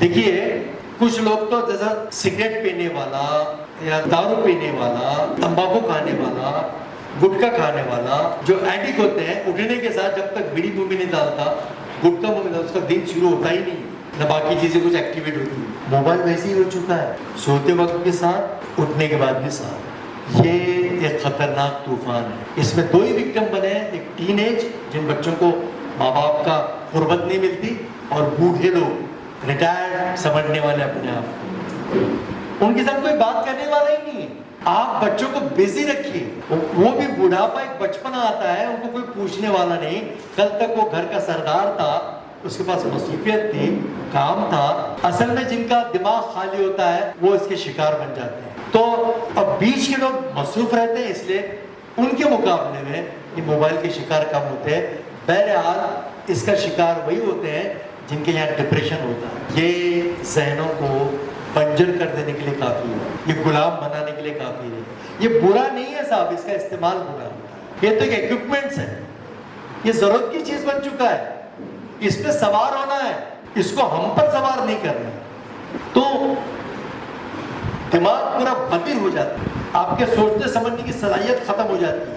देखिए कुछ लोग तो जैसा सिगरेट पीने वाला या दारू पीने वाला, तंबाकू खाने वाला, गुटखा खाने वाला, जो एडिक्ट होते हैं, उठने के साथ जब तक बीड़ी मुंह में नहीं डालता, गुटखा मुंह में डालता, उसका दिन शुरू होता ही नहीं, न बाकी चीजें कुछ एक्टिवेट होती है। मोबाइल वैसे ही हो चुका है, सोते वक्त के साथ, उठने के बाद भी साथ। ये एक खतरनाक तूफान है। इसमें दो ही विक्टिम बने हैं, एक टीनेज जिन बच्चों को माँ बाप का कुर्बत नहीं मिलती, और बूढ़े लोग रिटायर्ड समझने वाले अपने आप को, उनके साथ कोई बात करने वाला ही नहीं है। आप बच्चों को बिजी रखिए, वो भी बुढ़ापा एक बचपना आता है, उनको कोई पूछने वाला नहीं। कल तक वो घर का सरदार था, उसके पास मसरूफियत थी, काम था। असल में जिनका दिमाग खाली होता है वो इसके शिकार बन जाते हैं। तो अब बीच के लोग मसरूफ रहते हैं, इसलिए उनके मुकाबले में ये मोबाइल के शिकार कम होते हैं। बहरहाल इसका शिकार वही होते हैं जिनके यहाँ डिप्रेशन होता है। ये जहनों को बंजर कर देने के लिए काफ़ी है, ये गुलाम बनाने के लिए काफ़ी है। ये बुरा नहीं है साहब, इसका इस्तेमाल बुरा होता है। ये तो एक इक्विपमेंट्स है, ये ज़रूरत की चीज़ बन चुका है, इस पे सवार होना है, इसको हम पर सवार नहीं करना। तो दिमाग पूरा बधिर हो जाता है, आपके सोचने समझने की सलाहियत खत्म हो जाती है,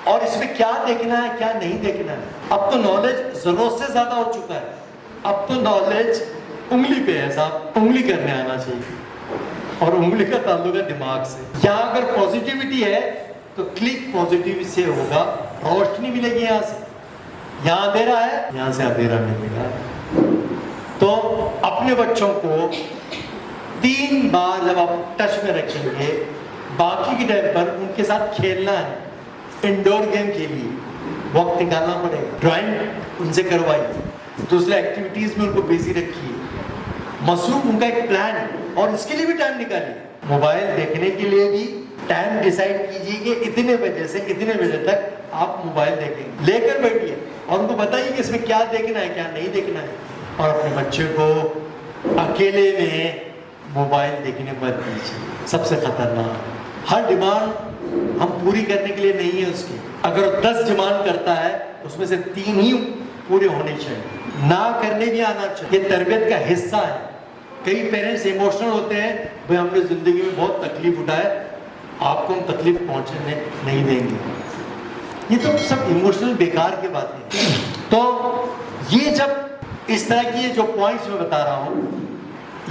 और इसमें क्या देखना है क्या नहीं देखना है। अब तो नॉलेज जरूरत से ज्यादा हो चुका है, अब तो नॉलेज उंगली पे है साहब, उंगली करने आना चाहिए, और उंगली का ताल्लुक है दिमाग से। यहाँ अगर पॉजिटिविटी है तो क्लिक पॉजिटिव से होगा, रोशनी मिलेगी यहाँ से, यहाँ अंधेरा है यहाँ से अंधेरा मिलेगा। तो अपने बच्चों को 3 बार जब आप टच में रखेंगे, बाकी के टाइम पर उनके साथ खेलना है, इंडोर गेम खेलिए, वक्त निकालना पड़ेगा, ड्राइंग उनसे करवाइए, दूसरे एक्टिविटीज में उनको बिजी रखिए, मसरूफ उनका एक प्लान, और इसके लिए भी टाइम निकालिए। मोबाइल देखने के लिए भी टाइम डिसाइड कीजिए कि इतने बजे से इतने बजे तक आप मोबाइल देखेंगे, लेकर बैठिए और उनको बताइए कि इसमें क्या देखना है क्या नहीं देखना है। और अपने बच्चे को अकेले में मोबाइल देखने मत दीजिए, सबसे खतरनाक। हर डिमांड हम पूरी करने के लिए नहीं है उसकी, अगर 10 डिमांड करता है उसमें से 3 ही पूरे होने चाहिए, ना करने भी आना चाहिए। ये तरबियत का हिस्सा है। कई पेरेंट्स इमोशनल होते हैं, भाई हमने जिंदगी में बहुत तकलीफ उठाए, आपको हम तकलीफ पहुंचने नहीं देंगे। ये तो सब इमोशनल बेकार की बातें हैं। तो ये जब इस तरह की जो पॉइंट्स मैं बता रहा हूँ,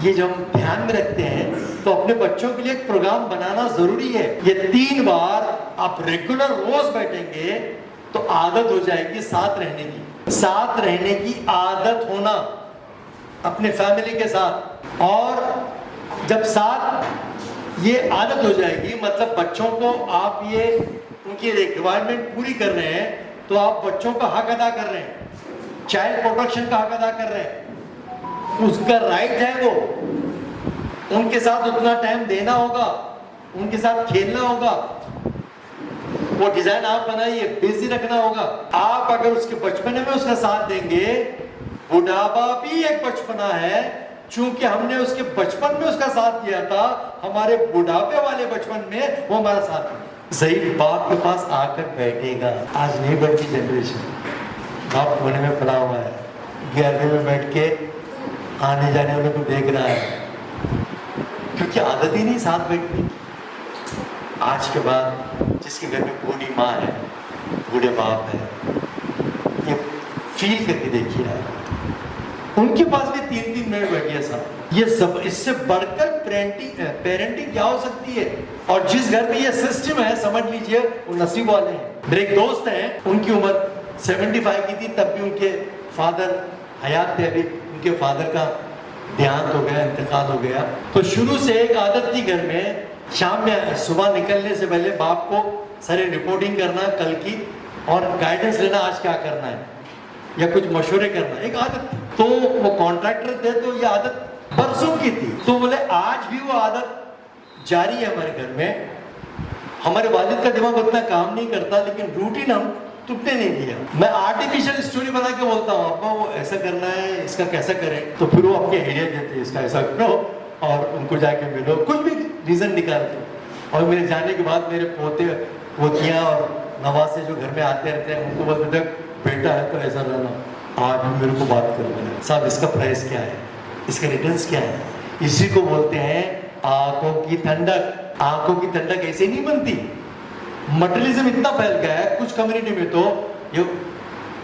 ये जब हम ध्यान में रखते हैं तो अपने बच्चों के लिए एक प्रोग्राम बनाना जरूरी है। ये 3 बार आप रेगुलर रोज बैठेंगे तो आदत हो जाएगी साथ रहने की, साथ रहने की आदत होना अपने फैमिली के साथ। और जब साथ ये आदत हो जाएगी, मतलब बच्चों को आप ये उनकी रिक्वायरमेंट पूरी कर रहे हैं, तो आप बच्चों का हक अदा कर रहे हैं, चाइल्ड प्रोटेक्शन का हक अदा कर रहे हैं, उसका राइट है वो, उनके साथ उतना टाइम देना होगा, उनके साथ खेलना होगा, वो डिजाइन आप बनाइए, बिजी रखना होगा। आप अगर उसके बचपने में उसका साथ देंगे, बुढ़ापा भी एक बचपना है, चूंकि हमने उसके बचपन में उसका साथ दिया था, हमारे बुढ़ापे वाले बचपन में वो हमारा साथ है। सही बाप के पास आकर बैठेगा। आज नहीं बैठी जनरेशन, बाप कोने में पड़ा हुआ है, 11वें में बैठ के आने जाने वालों को देख रहा है, क्योंकि आदत ही नहीं साथ बैठने की। आज के बाद जिसके घर में बूढ़ी माँ है, बूढ़े बाप है, ये फील करके देखिए आप, उनके पास भी 3-3 मिनट बैठिए साहब। ये सब इससे बढ़कर पेरेंटिंग क्या हो सकती है। और जिस घर में ये सिस्टम है, समझ लीजिए वो नसीब वाले हैं। मेरे एक दोस्त हैं, उनकी उम्र 75 की थी, तब भी उनके फादर हयात थे, अभी उनके फादर का देहांत हो गया, इंतकाल हो गया। तो शुरू से एक आदत थी घर में, शाम में सुबह निकलने से पहले बाप को सारी रिपोर्टिंग करना कल की, और गाइडेंस लेना आज क्या करना है, या कुछ मशवरे करना, एक आदत थी। तो वो कॉन्ट्रैक्टर थे, तो ये आदत बरसों की थी। तो बोले आज भी वो आदत जारी है हमारे घर में। हमारे वालिद का दिमाग उतना काम नहीं करता, लेकिन रूटीन हम टूटने नहीं दिया। मैं आर्टिफिशियल स्टोरी बना के बोलता हूँ, आपको वो ऐसा करना है, इसका कैसा करें, तो फिर वो अपने आइडिया देते हैं, इसका ऐसा करो, और उनको जाके मिलो, कुछ भी रीजन निकालते। और मेरे जाने के बाद मेरे पोते पोतियाँ और नवासे जो घर में आते रहते हैं, उनको बोलते थे बेटा है तो ऐसा रहना, आज भी मेरे को बात कर रहे हैं साहब, इसका प्राइस क्या है, इसका रिटर्न्स क्या है? इसी को बोलते हैं आंखों की ठंडक। आंखों की ठंडक ऐसे नहीं बनती। मटेरियलिज्म इतना फैल गया है कुछ कम्युनिटी में, तो ये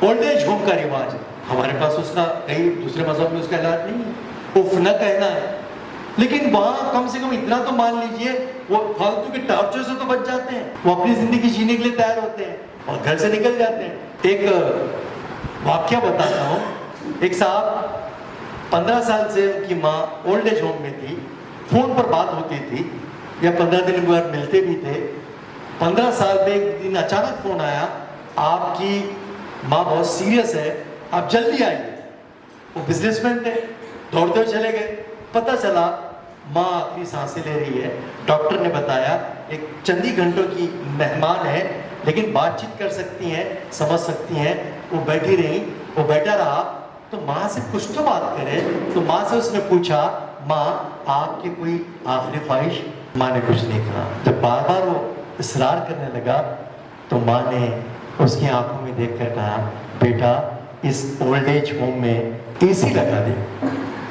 ओल्ड एज होम का रिवाज है। हमारे पास उसका, कई दूसरे मजहब में उसका इलाज नहीं है, उफ न कहना है। लेकिन वहां कम से कम इतना तो मान लीजिए वो फालतू के टॉर्चर से तो बच जाते हैं, वो अपनी जिंदगी जीने के लिए तैयार होते हैं और घर से निकल जाते हैं। एक वाक्य बताता हूँ। एक साहब 15 साल से उनकी माँ ओल्ड एज होम में थी, फोन पर बात होती थी या 15 दिन बाद मिलते भी थे। 15 साल में एक दिन अचानक फोन आया, आपकी माँ बहुत सीरियस है, आप जल्दी आइए। वो बिजनेसमैन थे, दौड़ते हुए चले गए। पता चला माँ आखिरी सांसें ले रही है। डॉक्टर ने बताया एक चंद ही घंटों की मेहमान है, लेकिन बातचीत कर सकती हैं, समझ सकती हैं। वो बैठी रही, वो बैठा रहा, तो माँ से कुछ तो बात करे। तो माँ से उसने पूछा, माँ आपकी कोई आखिरी ख्वाहिश? माँ ने कुछ नहीं कहा। जब बार बार वो इसरार करने लगा तो माँ ने उसकी आंखों में देखकर कहा, बेटा इस ओल्ड एज होम में एसी लगा दे,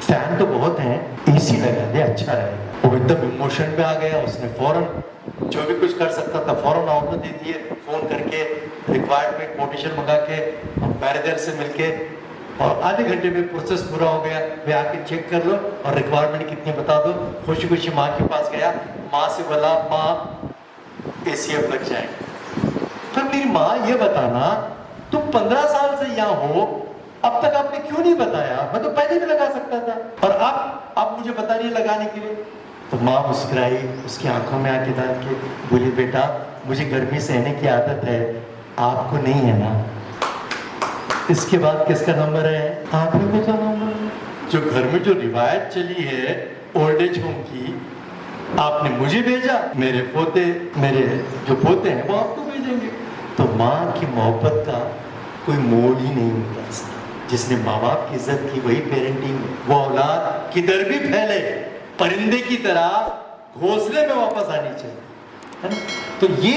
फैन तो बहुत हैं, एसी लगा दे, अच्छा रहेगा। वो एकदम इमोशन में आ गया। उसने फौरन जो भी कुछ कर सकता था फौरन ऑर्डर दे दिए, फोन करके रिक्वायरमेंट कोटेशन मंगा के मैनेजर से मिलके, और आधे घंटे में प्रोसेस पूरा हो गया। वे आके चेक कर लो और रिक्वायरमेंट कितनी बता दो। खुशी खुशी माँ के पास गया, माँ से बोला, माँ एसी अब लग जाएगा। तो मेरी माँ ये बताना, तुम 15 साल से यहाँ हो, अब तक आपने क्यों नहीं बताया? मैं तो पहले भी लगा सकता था, और आप मुझे बता रही है लगाने के लिए। तो माँ मुस्कुराई, उसकी आंखों में आके डाल के बोली, बेटा मुझे गर्मी सहने की आदत है, आपको नहीं है ना। इसके बाद किसका नंबर है? आपने को तो नंबर है। जो घर में जो रिवायत चली है ओल्ड एज होम की, आपने मुझे भेजा, मेरे जो पोते हैं वो आपको भेजेंगे। तो माँ की मोहब्बत का कोई मोल ही नहीं होता। जिसने माँ बाप की इज्जत की वही पेरेंटिंग है। वो औलाद किधर भी फैले, परिंदे की तरह घोंसले में वापस आनी चाहिए, है ना? तो ये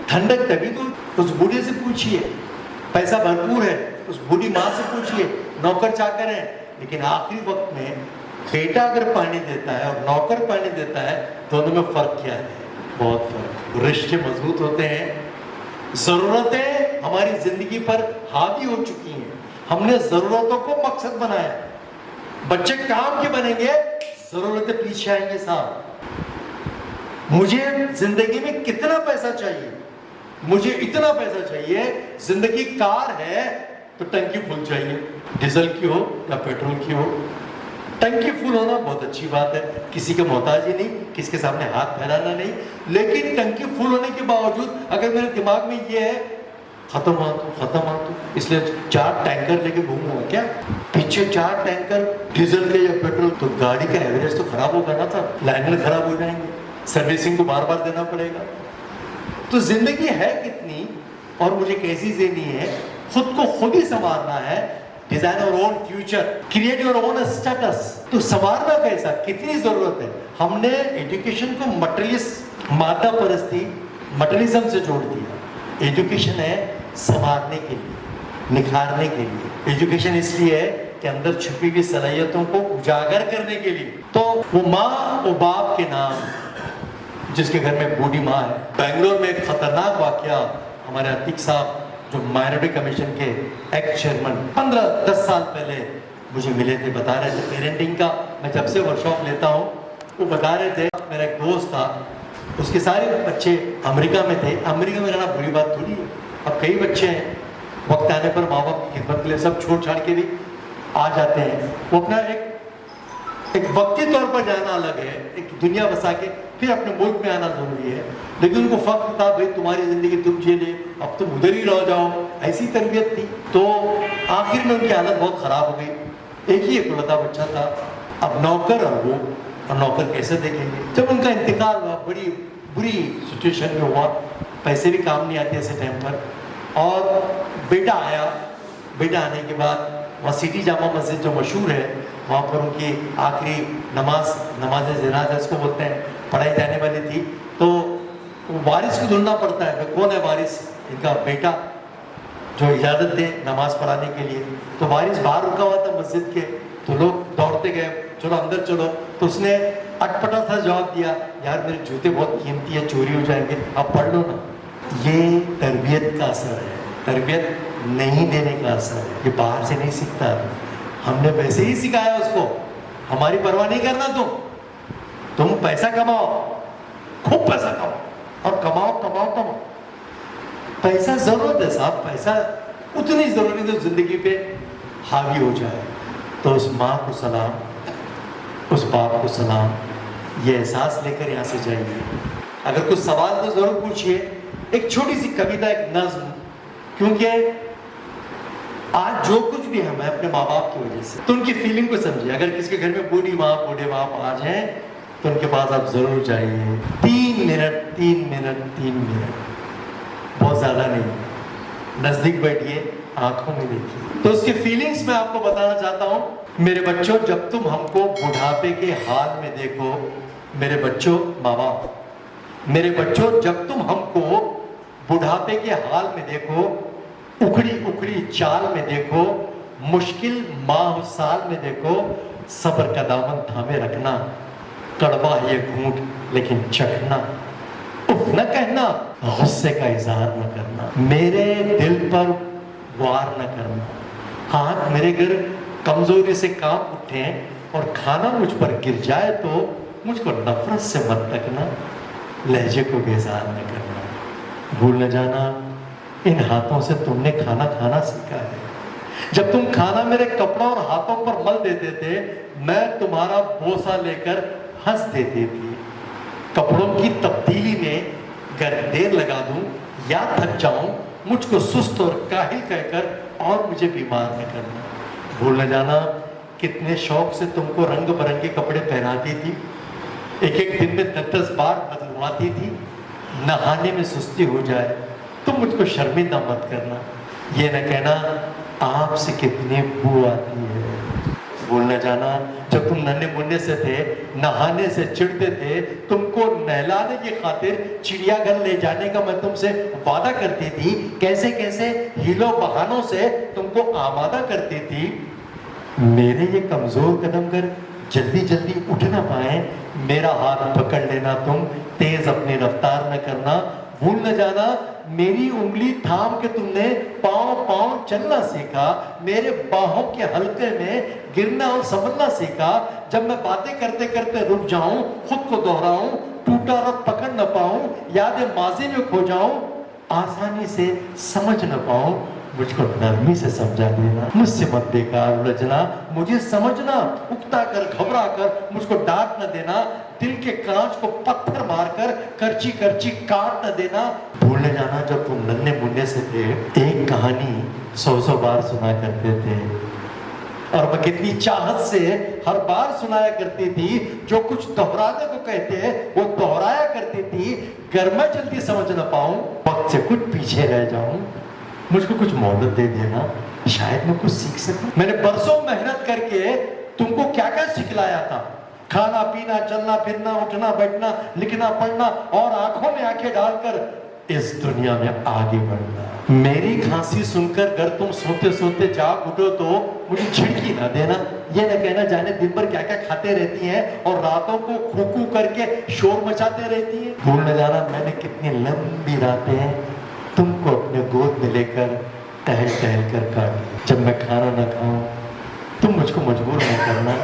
ठंडक तभी तो उस बूढ़े से पूछिए, पैसा भरपूर है, उस बूढ़ी माँ से पूछिए, नौकर चाकर है, लेकिन आखिरी वक्त में बेटा अगर पानी देता है और नौकर पानी देता है, दोनों में फर्क क्या है? बहुत फर्क। रिश्ते मजबूत होते हैं। जरूरतें हमारी जिंदगी पर हावी हो चुकी हैं, हमने जरूरतों को मकसद बनाया। बच्चे काम के बनेंगे, जरूरतें पीछे आएंगे। साहब मुझे जिंदगी में कितना पैसा चाहिए? मुझे इतना पैसा चाहिए। जिंदगी कार है तो टंकी फुल चाहिए, डीजल की हो या पेट्रोल की हो। टंकी फुल होना बहुत अच्छी बात है, किसी के मोहताज ही नहीं, किसी के सामने हाथ फैलाना नहीं। लेकिन टंकी फुल होने के बावजूद अगर मेरे दिमाग में ये है खत्म आ तो, इसलिए 4 टैंकर लेके घूमूंगा क्या? पीछे 4 टैंकर डीजल के या पेट्रोल, तो गाड़ी का एवरेज तो खराब होगा ना था, लाइनर खराब हो जाएंगे, सर्विसिंग को बार बार देना पड़ेगा। तो जिंदगी है कितनी और मुझे कैसी जीनी है? खुद को खुद ही संवारना है। Design your own future, create your own status. तो संवारना कैसा, कितनी जरूरत है? हमने एजुकेशन को मटेरियलिस्ट, मादा परस्ती, मटेरियलिज्म से जोड़ दिया। एजुकेशन है संवारने के लिए, निखारने के लिए। एजुकेशन इसलिए है कि अंदर छुपी हुई सलाहियतों को उजागर करने के लिए। तो वो माँ वो बाप के नाम, जिसके घर में बूढ़ी माँ है। बेंगलोर में एक खतरनाक वाकया, हमारे अतीक साहब जो माइनॉरिटी कमीशन के एक्स चेयरमैन 15-10 साल पहले मुझे मिले थे, बता रहे थे पेरेंटिंग का। मैं जब से वर्कशॉप लेता हूँ वो बता रहे थे, मेरा एक दोस्त था, उसके सारे बच्चे अमेरिका में थे। अमेरिका में रहना बुरी बात थोड़ी है। अब कई बच्चे हैं वक्त आने पर माँ बाप की खिदमत के लिए सब छोड़ छाड़ के भी आ जाते हैं। वो अपना एक वक्ती तौर पर जाना अलग है, एक दुनिया बसा के फिर अपने मुल्क में आना जरूरी है। लेकिन उनको फर्क था, भाई तुम्हारी जिंदगी तुम जी ले, अब तुम उधर ही रह जाओ, ऐसी तरबियत थी। तो आखिर में उनकी हालत बहुत खराब हो गई। एक ही इकलौता बच्चा था, अब नौकर और वो, और नौकर कैसे देखेंगे? जब उनका इंतकाल हुआ, बड़ी बुरी सिचुएशन में हुआ, पैसे भी काम नहीं आते ऐसे टाइम पर। और बेटा आया, बेटा आने के बाद वहाँ सिटी जामा मस्जिद जो मशहूर है, वहाँ पर उनकी आखिरी नमाज जनाजा इसको बोलते हैं, पढ़ाई जाने वाली थी। तो वारिस को ढूंढना पड़ता है, कौन है वारिस? इनका बेटा जो इजाज़त दे नमाज पढ़ाने के लिए। तो वारिस बाहर रुका हुआ था मस्जिद के, तो लोग दौड़ते गए, चलो अंदर चलो। तो उसने अटपटा सा जवाब दिया, यार मेरे जूते बहुत कीमती है, चोरी हो जाएंगे, आप पढ़ लो ना। ये तरबियत का असर है, तरबियत नहीं देने का असर है। ये बाहर से नहीं सीखता, हमने वैसे ही सिखाया उसको, हमारी परवाह नहीं करना तुम पैसा कमाओ, खूब पैसा कमाओ और कमाओ कमाओ कमाओ। पैसा जरूरत है साहब, पैसा उतनी जरूरी तो जिंदगी पे हावी हो जाए। तो उस माँ को सलाम, उस बाप को सलाम, ये एहसास लेकर यहाँ से जाइए। अगर कुछ सवाल तो जरूर पूछिए। एक छोटी सी कविता, एक नज्म, क्योंकि आज जो कुछ भी हम है अपने माँ बाप की वजह से, तो उनकी फीलिंग को समझिए। अगर किसी के घर में बूढ़ी माँ बूढ़े बाप आ जाए तो उनके पास आप जरूर जाइए। 3 मिनट, बहुत ज्यादा नहीं, नजदीक बैठिए, आंखों में देखिए, तो उसकी फीलिंग्स मैं आपको बताना चाहता हूं। मेरे बच्चों, जब तुम हमको बुढ़ापे के हाल में देखो, मेरे बच्चों, माँ बाप, मेरे बच्चों, जब तुम हमको बुढ़ापे के हाल में देखो, उखड़ी उखड़ी चाल में देखो, मुश्किल माह साल में देखो, सब्र का दामन थामे रखना, कड़वा ये घूंट लेकिन चखना, उफ न कहना, गुस्से का इजहार न करना, मेरे दिल पर वार न करना। हाथ मेरे घर कमजोरी से कांप उठे और खाना मुझ पर गिर जाए तो मुझको नफरत से मत तकना, लहजे को बेजार न करना। भूल न जाना, इन हाथों से तुमने खाना खाना सीखा है। जब तुम खाना मेरे कपड़ों और हाथों पर मल देते थे, मैं तुम्हारा बोसा लेकर हंस देती थी। कपड़ों की तब्दीली में गर देर लगा दूं या थक जाऊं, मुझको सुस्त और काहिल कहकर और मुझे बीमार न करना। भूल न जाना, कितने शौक से तुमको रंग बिरंगे कपड़े पहनाती थी, एक एक दिन में 10-10 बार बदलवाती थी। नहाने में सुस्ती हो जाए तो मुझको शर्मिंदा मत करना, ये न कहना आपसे कितनी बू आती है। भूल न जाना, जब तुम नन्हे मुन्ने से थे, नहाने से चिढ़ते थे, तुमको नहलाने की खातिर चिड़ियाघर ले जाने का मैं तुमसे वादा करती थी, कैसे कैसे हीलो बहानों से तुमको आमादा करती थी। मेरे ये कमजोर कदम कर जल्दी जल्दी उठ ना पाए, मेरा हाथ पकड़ लेना तुम, तेज अपनी रफ्तार न करना। भूल न जाना, मेरी उंगली थाम के तुमने पांव पांव चलना सीखा, मेरे बाहों के हल्के में गिरना और संभलना सीखा। जब मैं बातें करते करते रुक जाऊं, खुद को दोहराऊं, टूटा रब पकड़ न पाऊं, यादें माजी में खो जाऊं, आसानी से समझ न पाऊं, मुझको नरमी से समझा देना। मुझसे मत बेकार उलझना, मुझे समझना, उकता कर घबरा कर मुझको डांट न देना, दिल के कांच को पत्थर मारकर करची करची काट न देना। भूल न जाना, जब तुम नन्हे मुन्ने से थे, एक कहानी 100 बार सुना करते थे और मैं कितनी चाहत से हर बार सुनाया करती थी। जो कुछ दोहराने को कहते वो दोहराया करती थी। गर मैं जल्दी समझ न पाऊं, वक्त से कुछ पीछे रह जाऊं, मुझको कुछ मोहलत दे देना, शायद मैं कुछ सीख सकूं। मैंने बरसों मेहनत करके तुमको क्या क्या सिखलाया था, खाना पीना, चलना फिरना, उठना बैठना, लिखना पढ़ना और आंखों में आंखें डालकर इस दुनिया में आगे बढ़ना। मेरी खांसी सुनकर अगर तुम सोते सोते जाग उठो तो मुझे झिड़की ना देना, ये न कहना जाने दिन भर क्या क्या खाते रहती हैं और रातों को खूकू करके शोर मचाते रहती हैं। भूल न जाना, मैंने कितनी लंबी रातें तुमको अपने गोद में लेकर टहल टहल कर काटी। जब मैं खाना न खाऊं तुम मुझको मजबूर न करना,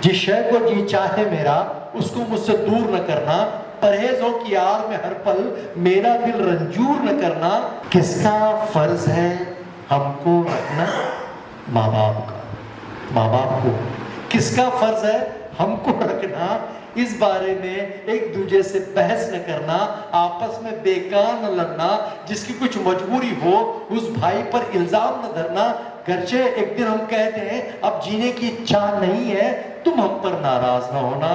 जिस शय को जी चाहे मेरा उसको मुझसे दूर न करना, परहेजों की आड़ में हर पल मेरा दिल रंजूर न करना। किसका फर्ज है हमको रखना? माँ बाप का। माँ बाप को किसका फर्ज है हमको रखना? इस बारे में एक दूसरे से बहस न करना, आपस में बेकार न लड़ना, जिसकी कुछ मजबूरी हो उस भाई पर इल्जाम न धरना। गर्चे एक दिन हम कहते हैं अब जीने की इच्छा नहीं है, तुम हम पर नाराज न होना।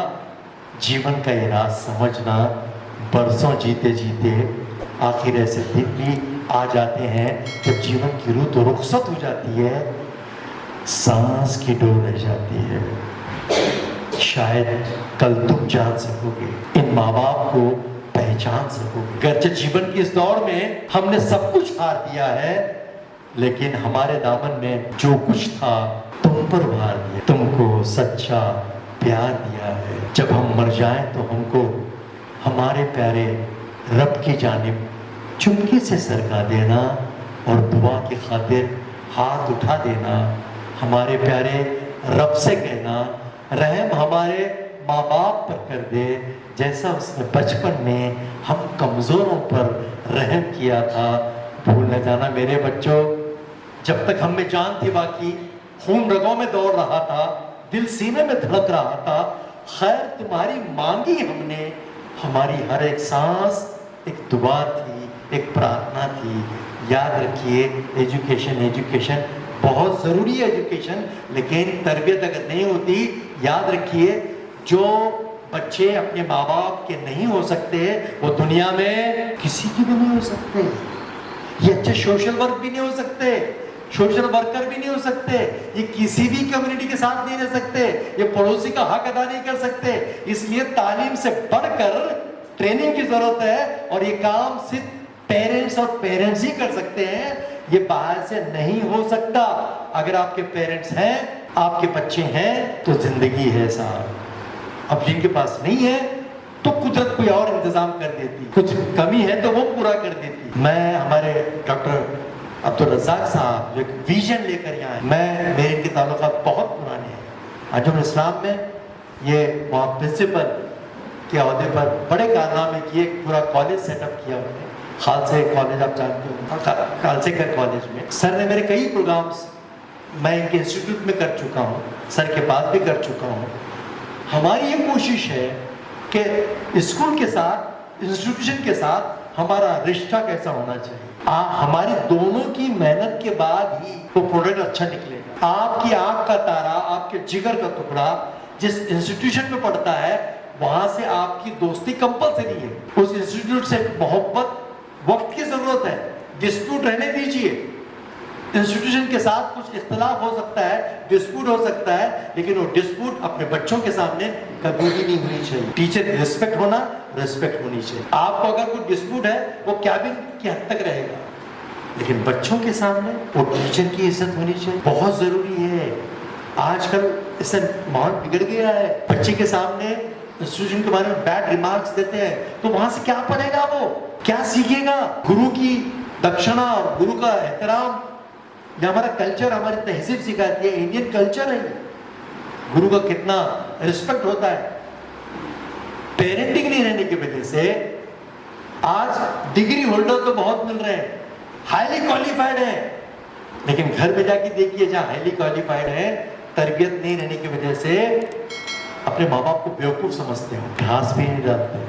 जीवन का ये राज समझना, बरसों जीते जीते आखिर ऐसे दिन भी आ जाते हैं जब जीवन की रुत तो रुखसत हो जाती है, सांस की डोर रह जाती है। शायद कल तुम जान सकोगे, इन माँ बाप को पहचान सकोगे। गर्चे जीवन की इस दौड़ में हमने सब कुछ हार दिया है, लेकिन हमारे दामन में जो कुछ था तुम पर भार दिया, तुमको सच्चा प्यार दिया है। जब हम मर जाएं तो हमको हमारे प्यारे रब की जानिब चुपके से सरका देना और दुआ की खातिर हाथ उठा देना। हमारे प्यारे रब से कहना रहम हमारे माँ बाप पर कर दे, जैसा उसने बचपन में हम कमज़ोरों पर रहम किया था। भूल न जाना मेरे बच्चों, जब तक हम में जान थी बाकी, खून रगों में दौड़ रहा था, दिल सीने में धड़क रहा था, खैर तुम्हारी मांगी हमने। हमारी हर एक सांस एक दुआ थी, एक प्रार्थना थी। याद रखिए एजुकेशन बहुत ज़रूरी है एजुकेशन, लेकिन तरबियत अगर नहीं होती, याद रखिए जो बच्चे अपने माँ बाप के नहीं हो सकते वो दुनिया में किसी की भी नहीं हो सकते। ये अच्छे सोशल वर्क भी नहीं हो सकते, सोशल वर्कर भी नहीं हो सकते, ये किसी भी कम्युनिटी के साथ नहीं रह सकते, ये पड़ोसी का हक अदा नहीं कर सकते। इसलिए तालीम से बढ़कर ट्रेनिंग की जरूरत है और ये काम सिर्फ पेरेंट्स ही कर सकते हैं, ये बाहर से नहीं हो सकता। अगर आपके पेरेंट्स हैं, आपके बच्चे हैं तो जिंदगी है साहब। अब जिनके पास नहीं है तो कुदरत कोई और इंतजाम कर देती, कुछ कमी है तो वो पूरा कर देती। मैं हमारे डॉक्टर अब्दुल रज़ाक साहब जो एक विजन लेकर यहाँ है, मेरे इनके ताल्लुकात बहुत पुराने हैं। अंजुम इस्लाम में ये वहाँ प्रिंसिपल के अहदे पर बड़े कारनामे किए, पूरा कॉलेज सेटअप किया उन्होंने। खालसे कॉलेज आप जानते हो, खालसेकर कॉलेज में सर ने मेरे कई प्रोग्राम्स मैं इनके इंस्टीट्यूट में कर चुका हूँ, सर के पास भी कर चुका हूँ। हमारी ये कोशिश है कि स्कूल के साथ, इंस्टीट्यूशन के साथ हमारा रिश्ता कैसा होना चाहिए। हमारी दोनों की मेहनत के बाद ही वो प्रोडक्ट अच्छा निकलेगा। आपकी आंख का तारा, आपके जिगर का टुकड़ा जिस इंस्टीट्यूशन में पढ़ता है, वहां से आपकी दोस्ती कंपलसरी है। उस इंस्टीट्यूट से मोहब्बत वक्त की जरूरत है, डिस्प्यूट रहने दीजिए। इंस्टीट्यूशन के साथ कुछ इख्तलाफ हो सकता है, डिस्प्यूट हो सकता है, लेकिन वो डिस्प्यूट अपने बच्चों के सामने कभी भी नहीं होनी चाहिए। टीचर की रिस्पेक्ट होनी चाहिए। आपको अगर कोई डिस्प्यूट है वो कैबिन की हद तक रहेगा, लेकिन बच्चों के सामने वो टीचर की इज्जत होनी चाहिए, बहुत जरूरी है। आजकल इससे माहौल बिगड़ गया है, बच्चे के सामने इंस्टीट्यूशन के बारे में बैड रिमार्क्स देते हैं तो वहां से क्या पढ़ेगा, वो क्या सीखेगा। गुरु की दक्षिणा और गुरु का एहतराम, ये हमारा कल्चर, हमारी तहजीब सिखाती है, इंडियन कल्चर है। गुरु का कितना रिस्पेक्ट होता है। पेरेंटिंग नहीं रहने की वजह से आज डिग्री होल्डर तो बहुत मिल रहे हैं, हाईली क्वालिफाइड है, लेकिन घर में जाके देखिए जहाँ हाईली क्वालिफाइड है, तरबियत नहीं रहने की वजह से अपने माँ बाप को बेवकूफ समझते हो, घास भी नहीं डालते,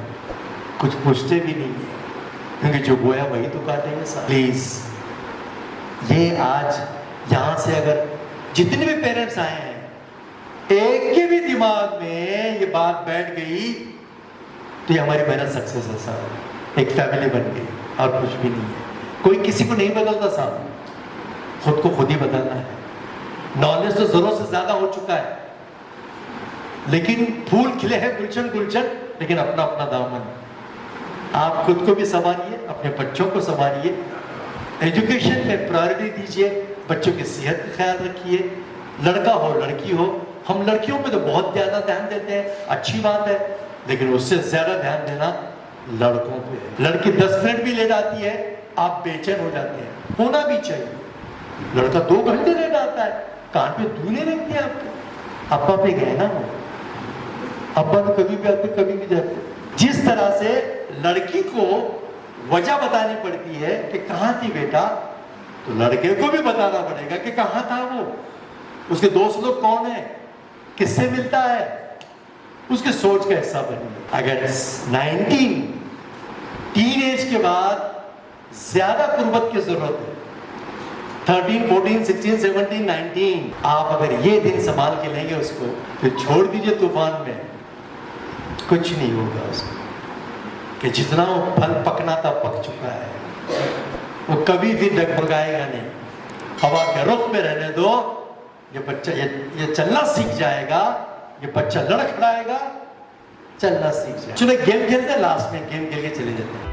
कुछ पूछते भी नहीं है, क्योंकि जो बोया वही तो काटेंगे साहब। प्लीज ये आज यहाँ से अगर जितने भी पेरेंट्स आए हैं, एक के भी दिमाग में ये बात बैठ गई तो ये हमारी मेहनत सक्सेस है साहब। एक फैमिली बन गई और कुछ भी नहीं है। कोई किसी को नहीं बदलता साहब, खुद को खुद ही बदलना है। नॉलेज तो जरूरत से ज्यादा हो चुका है, लेकिन फूल खिले हैं गुलशन गुलशन, लेकिन अपना अपना दामन। आप खुद को भी संवारिए, अपने बच्चों को संवारिए, एजुकेशन में प्रायोरिटी दीजिए, बच्चों की सेहत का ख्याल रखिए। लड़का हो लड़की हो, हम लड़कियों पे तो बहुत ज्यादा ध्यान देते हैं, अच्छी बात है, लेकिन उससे ज्यादा ध्यान देना लड़कों पे है। लड़की 10 मिनट भी लेट आती है, आप बेचैन हो जाते हैं, होना भी चाहिए। लड़का 2 घंटे लेट आता है, कान पे धूने लगती है आपके, अब्बा पे गए ना वो, अब्बा तो कभी भी आते कभी भी जाते। जिस तरह से लड़की को वजह बतानी पड़ती है कि कहाँ थी बेटा, तो लड़के को भी बताना पड़ेगा कि कहाँ था वो, उसके दोस्त लोग कौन है, किससे मिलता है, उसके सोच का हिस्सा बनिए। अगर 19 टीन एज के बाद ज्यादा कुर्बत की जरूरत है, 13, 14, 16, 17, 19, आप अगर ये दिन संभाल के लेंगे उसको, तो छोड़ दीजिए तूफान में, कुछ नहीं होगा उसको, कि जितना वो फल पकना था पक चुका है, वो कभी भी डगमगाएगा नहीं। हवा के रुख में रहने दो, ये बच्चा ये चलना सीख जाएगा, ये बच्चा लड़खड़ाएगा, चलना सीख जाएगा। चलो गेम खेलते हैं, लास्ट में गेम खेल के चले जाते हैं।